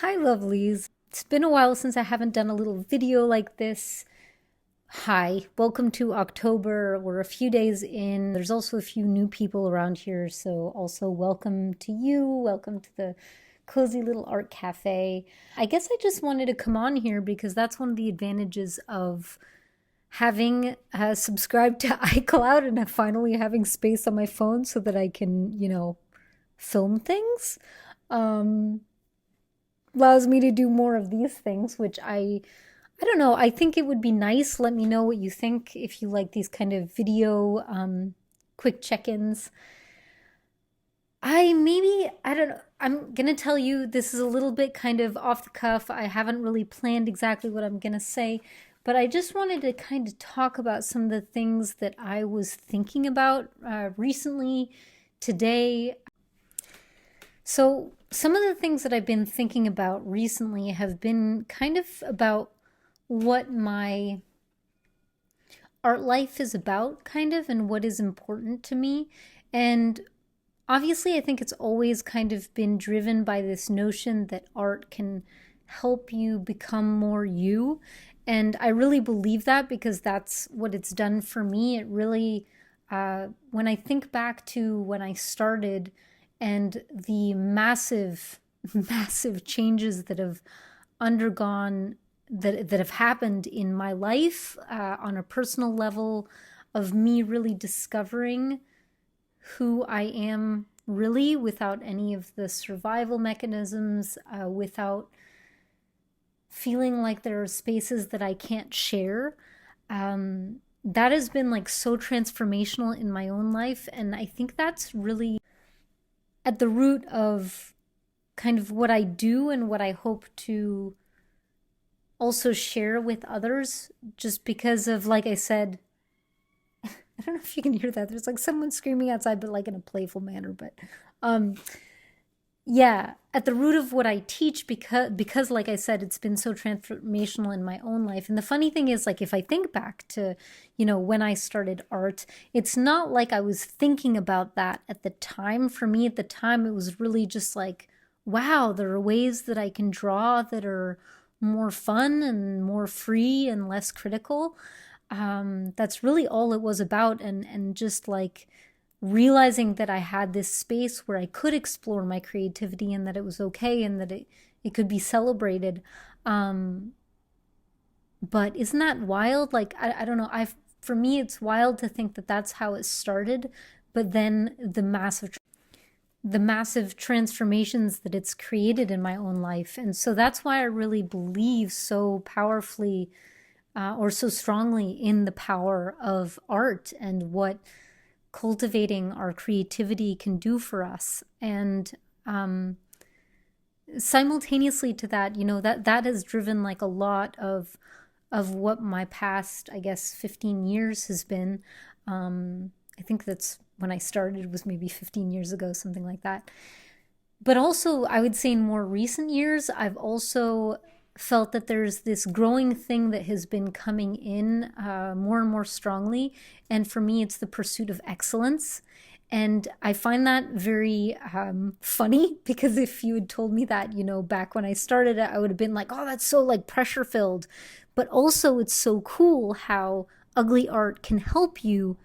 Hi, lovelies. It's been a while since I haven't done a little video like this. Hi, welcome to October. We're a few days in. There's also a few new people around here, so also welcome to you. Welcome to the cozy little art cafe. I guess I just wanted to come on here because that's one of the advantages of having subscribed to iCloud and finally having space on my phone so that I can, film things. Um, Allows me to do more of these things, which I don't know. I think it would be nice. Let me know what you think if you like these kind of video quick check-ins. I don't know. I'm gonna tell you this is a little bit kind of off the cuff. I haven't really planned exactly what I'm gonna say, but I just wanted to kind of talk about some of the things that I was thinking about recently, today. So, some of the things that I've been thinking about recently have been kind of about what my art life is about, kind of, and what is important to me. And obviously, I think it's always kind of been driven by this notion that art can help you become more you. And I really believe that because that's what it's done for me. It really, when I think back to when I started and the massive, massive changes that have undergone that have happened in my life on a personal level of me really discovering who I am really without any of the survival mechanisms, without feeling like there are spaces that I can't share. That has been like so transformational in my own life. And I think that's really at the root of kind of what I do and what I hope to also share with others, just because of, like I said, I don't know if you can hear that. There's like someone screaming outside, but like in a playful manner. But um, yeah, at the root of what I teach, because like I said, it's been so transformational in my own life. And the funny thing is, like, if I think back to, when I started art, it's not like I was thinking about that at the time. For me, at the time, it was really just like, wow, there are ways that I can draw that are more fun and more free and less critical. That's really all it was about. And just like realizing that I had this space where I could explore my creativity and that it was okay and that it could be celebrated. Um, but isn't that wild? Like, I don't know. For me, it's wild to think that that's how it started, but then the massive transformations that it's created in my own life. And so that's why I really believe so powerfully or so strongly in the power of art and what cultivating our creativity can do for us. And simultaneously to that, that has driven like a lot of what my past, I guess, 15 years has been. I think that's when I started was maybe 15 years ago, something like that. But also, I would say in more recent years, I've also felt that there's this growing thing that has been coming in more and more strongly. And for me, it's the pursuit of excellence. And I find that very funny because if you had told me that, back when I started it, I would have been like, oh, that's so like pressure filled. But also, it's so cool how ugly art can help you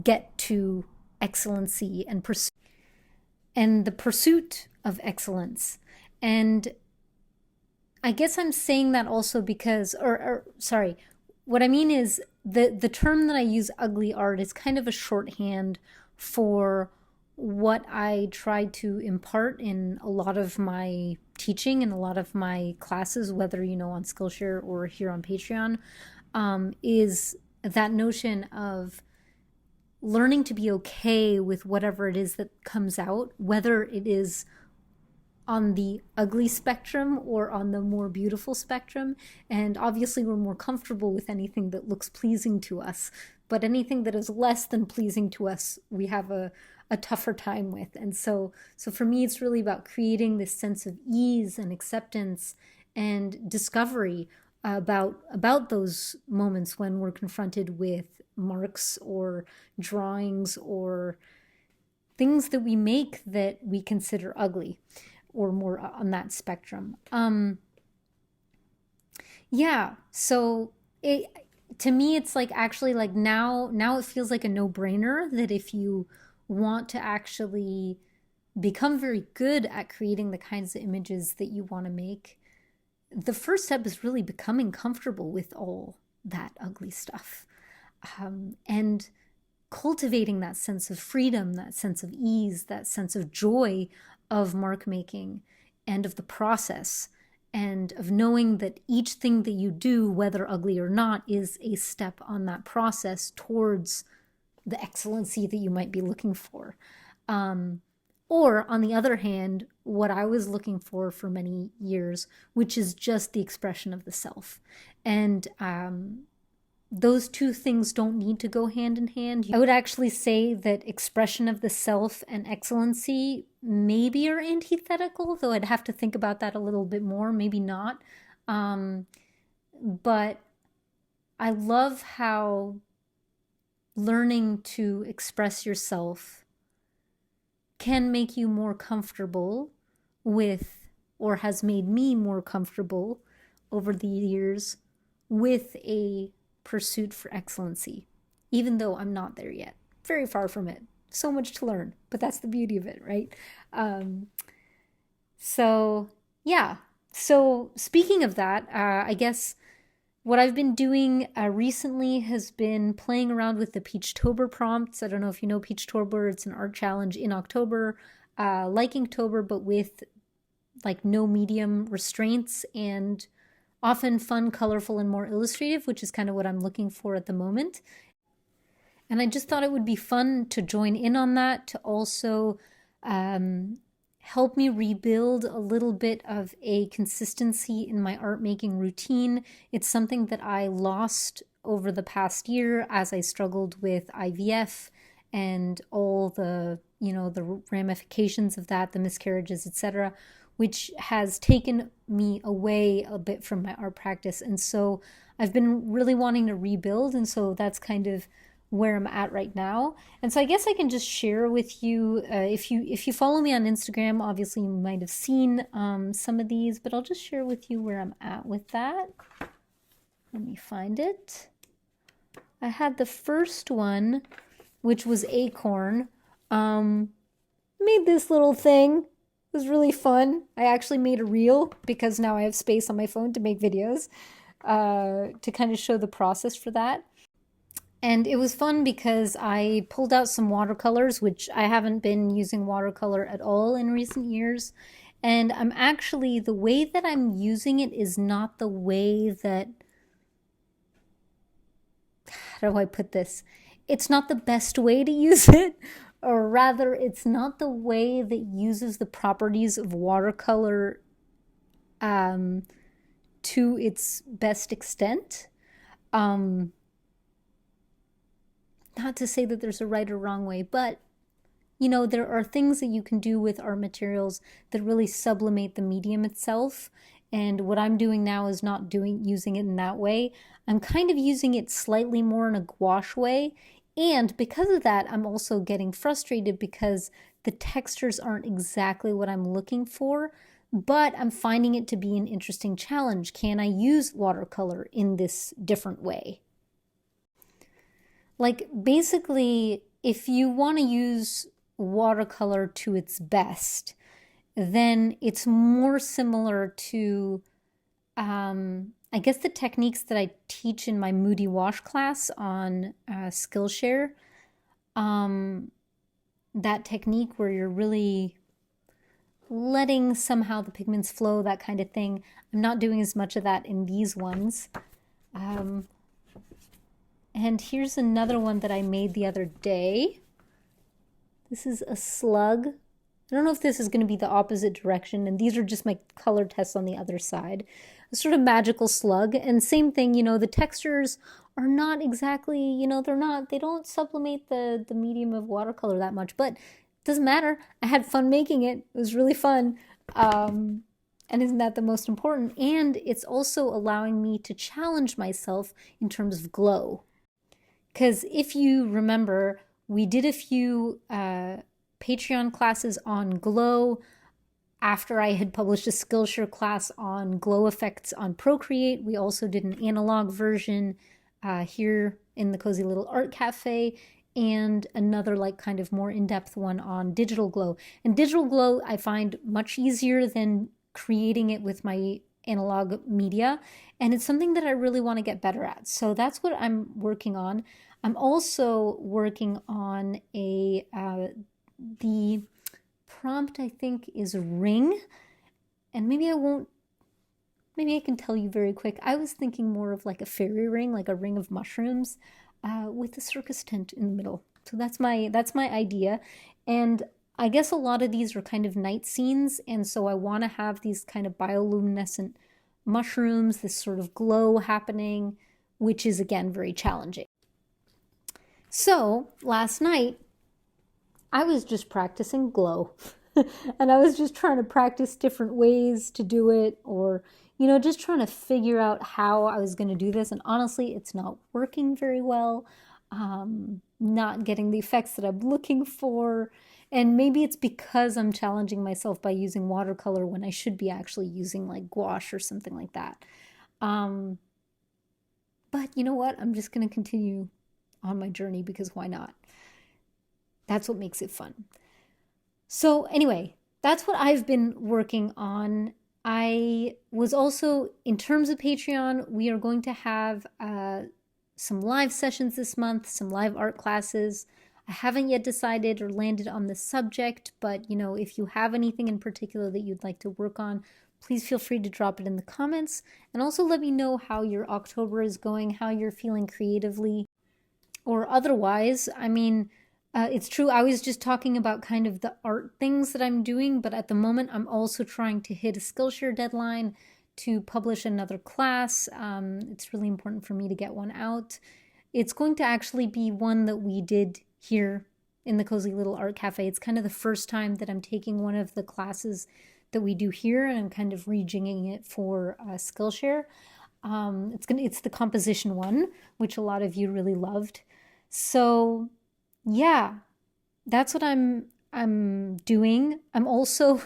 get to excellency and the pursuit of excellence. And I guess I'm saying that also because, or sorry, what I mean is the term that I use, ugly art, is kind of a shorthand for what I try to impart in a lot of my teaching and a lot of my classes, whether on Skillshare or here on Patreon, is that notion of learning to be okay with whatever it is that comes out, whether it is on the ugly spectrum or on the more beautiful spectrum. And obviously, we're more comfortable with anything that looks pleasing to us. But anything that is less than pleasing to us, we have a tougher time with. And so for me, it's really about creating this sense of ease and acceptance and discovery about those moments when we're confronted with marks or drawings or things that we make that we consider ugly. or more on that spectrum. Yeah, so it to me it's like actually like now it feels like a no-brainer that if you want to actually become very good at creating the kinds of images that you want to make, the first step is really becoming comfortable with all that ugly stuff. And cultivating that sense of freedom, that sense of ease, that sense of joy of mark making and of the process, and of knowing that each thing that you do, whether ugly or not, is a step on that process towards the excellency that you might be looking for. Or on the other hand, what I was looking for many years, which is just the expression of the self. And those two things don't need to go hand in hand. I would actually say that expression of the self and excellency maybe are antithetical, though I'd have to think about that a little bit more, maybe not. But I love how learning to express yourself can make you more comfortable with, or has made me more comfortable over the years with a pursuit for excellency, even though I'm not there yet. Very far from it. So much to learn, but that's the beauty of it, right? So, yeah. So, speaking of that, I guess what I've been doing recently has been playing around with the Peachtober prompts. I don't know if you know Peachtober. It's an art challenge in October, like Inktober, but with like no medium restraints and often fun, colorful, and more illustrative, which is kind of what I'm looking for at the moment. And I just thought it would be fun to join in on that, to also help me rebuild a little bit of a consistency in my art making routine. It's something that I lost over the past year as I struggled with IVF and all the, the ramifications of that, the miscarriages, etc., which has taken me away a bit from my art practice. And so I've been really wanting to rebuild. And so that's kind of where I'm at right now. And so I guess I can just share with you, if you follow me on Instagram, obviously you might have seen some of these, but I'll just share with you where I'm at with that. Let me find it. I had the first one, which was Acorn. Made this little thing. It was really fun. I actually made a reel because now I have space on my phone to make videos to kind of show the process for that. And it was fun because I pulled out some watercolors, which I haven't been using watercolor at all in recent years. And I'm actually, the way that I'm using it is not the way that, how do I put this? It's not the best way to use it, or rather, it's not the way that uses the properties of watercolor to its best extent. Not to say that there's a right or wrong way, but there are things that you can do with art materials that really sublimate the medium itself. And what I'm doing now is not using it in that way. I'm kind of using it slightly more in a gouache way. And because of that, I'm also getting frustrated because the textures aren't exactly what I'm looking for, but I'm finding it to be an interesting challenge. Can I use watercolor in this different way? Like basically, if you want to use watercolor to its best, then it's more similar to, I guess, the techniques that I teach in my Moody Wash class on Skillshare. That technique where you're really letting somehow the pigments flow, that kind of thing. I'm not doing as much of that in these ones. And here's another one that I made the other day. This is a slug. I don't know if this is going to be the opposite direction, and these are just my color tests on the other side. A sort of magical slug, and same thing, the textures are not exactly, they don't sublimate the medium of watercolor that much, but it doesn't matter. I had fun making it. It was really fun. And isn't that the most important? And it's also allowing me to challenge myself in terms of glow. Because if you remember, we did a few Patreon classes on glow. after I had published a Skillshare class on glow effects on Procreate. We also did an analog version here in the Cozy Little Art Cafe, and another like kind of more in-depth one on digital glow. And digital glow I find much easier than creating it with my analog media, and it's something that I really want to get better at. So that's what I'm working on. I'm also working on the prompt I think is ring, and maybe I can tell you very quick. I was thinking more of like a fairy ring, like a ring of mushrooms, with a circus tent in the middle. So that's my idea, and I guess a lot of these are kind of night scenes, and so I want to have these kind of bioluminescent mushrooms, this sort of glow happening, which is again very challenging. So last night, I was just practicing glow. And I was just trying to practice different ways to do it, or, just trying to figure out how I was going to do this. And honestly, it's not working very well. Not getting the effects that I'm looking for. And maybe it's because I'm challenging myself by using watercolor when I should be actually using like gouache or something like that. But you know what? I'm just going to continue on my journey because why not? That's what makes it fun. So anyway, that's what I've been working on. I was also, in terms of Patreon, we are going to have some live sessions this month, some live art classes. I haven't yet decided or landed on the subject, but if you have anything in particular that you'd like to work on, please feel free to drop it in the comments. And also let me know how your October is going, how you're feeling creatively or otherwise. I mean, it's true, I was just talking about kind of the art things that I'm doing, but at the moment I'm also trying to hit a Skillshare deadline to publish another class. It's really important for me to get one out. It's going to actually be one that we did here in the Cozy Little Art Cafe. It's kind of the first time that I'm taking one of the classes that we do here, and I'm kind of rejigging it for Skillshare. It's the composition one, which a lot of you really loved. So yeah, that's what I'm doing. I'm also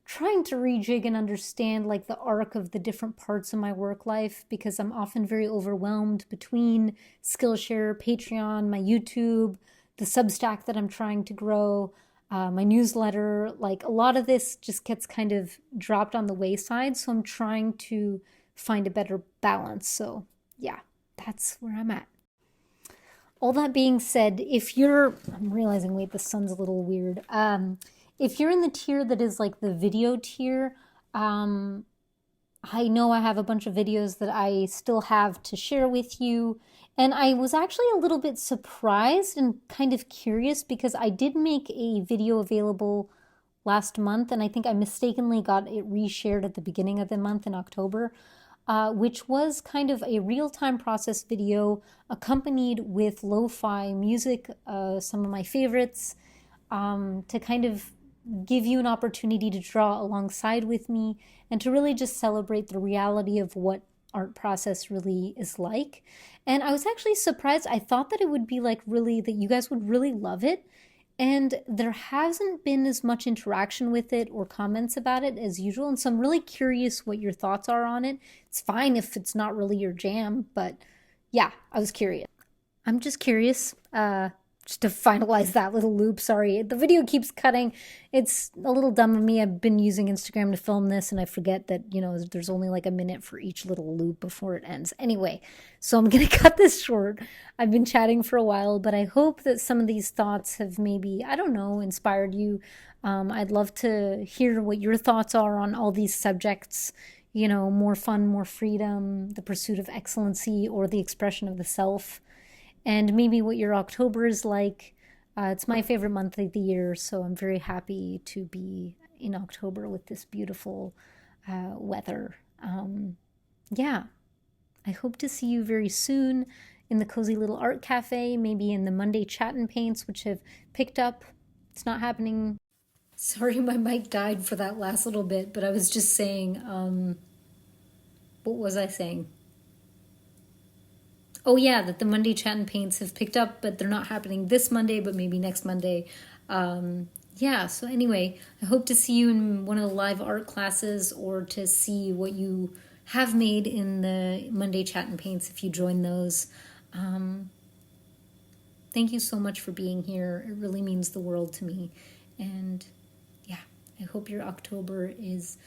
trying to rejig and understand like the arc of the different parts of my work life, because I'm often very overwhelmed between Skillshare, Patreon, my YouTube, the Substack that I'm trying to grow, my newsletter. Like a lot of this just gets kind of dropped on the wayside. So I'm trying to find a better balance. So yeah, that's where I'm at. All that being said, I'm realizing, wait, the sun's a little weird. If you're in the tier that is like the video tier, I know I have a bunch of videos that I still have to share with you. And I was actually a little bit surprised and kind of curious because I did make a video available last month, and I think I mistakenly got it reshared at the beginning of the month in October. Which was kind of a real-time process video accompanied with lo-fi music, some of my favorites, to kind of give you an opportunity to draw alongside with me and to really just celebrate the reality of what art process really is like. And I was actually surprised. I thought that it would be like really, that you guys would really love it. And there hasn't been as much interaction with it or comments about it as usual. And so I'm really curious what your thoughts are on it. It's fine if it's not really your jam, but yeah, I was curious. I'm just curious, just to finalize that little loop. Sorry, the video keeps cutting. It's a little dumb of me. I've been using Instagram to film this, and I forget that, there's only like a minute for each little loop before it ends. Anyway, so I'm going to cut this short. I've been chatting for a while, but I hope that some of these thoughts have maybe, I don't know, inspired you. I'd love to hear what your thoughts are on all these subjects. More fun, more freedom, the pursuit of excellency, or the expression of the self. And maybe what your October is like. It's my favorite month of the year, so I'm very happy to be in October with this beautiful weather. Yeah, I hope to see you very soon in the Cozy Little Art Cafe, maybe in the Monday Chat and Paints, which have picked up. It's not happening. Sorry, my mic died for that last little bit, but I was just saying, what was I saying? Oh yeah, that the Monday Chat and Paints have picked up, but they're not happening this Monday, but maybe next Monday. Yeah, so anyway, I hope to see you in one of the live art classes or to see what you have made in the Monday Chat and Paints if you join those. Um, Thank you so much for being here. It really means the world to me. And yeah, I hope your October is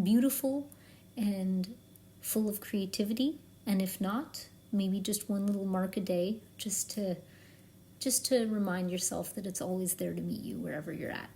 beautiful and full of creativity. And if not, maybe just one little mark a day just to remind yourself that it's always there to meet you wherever you're at.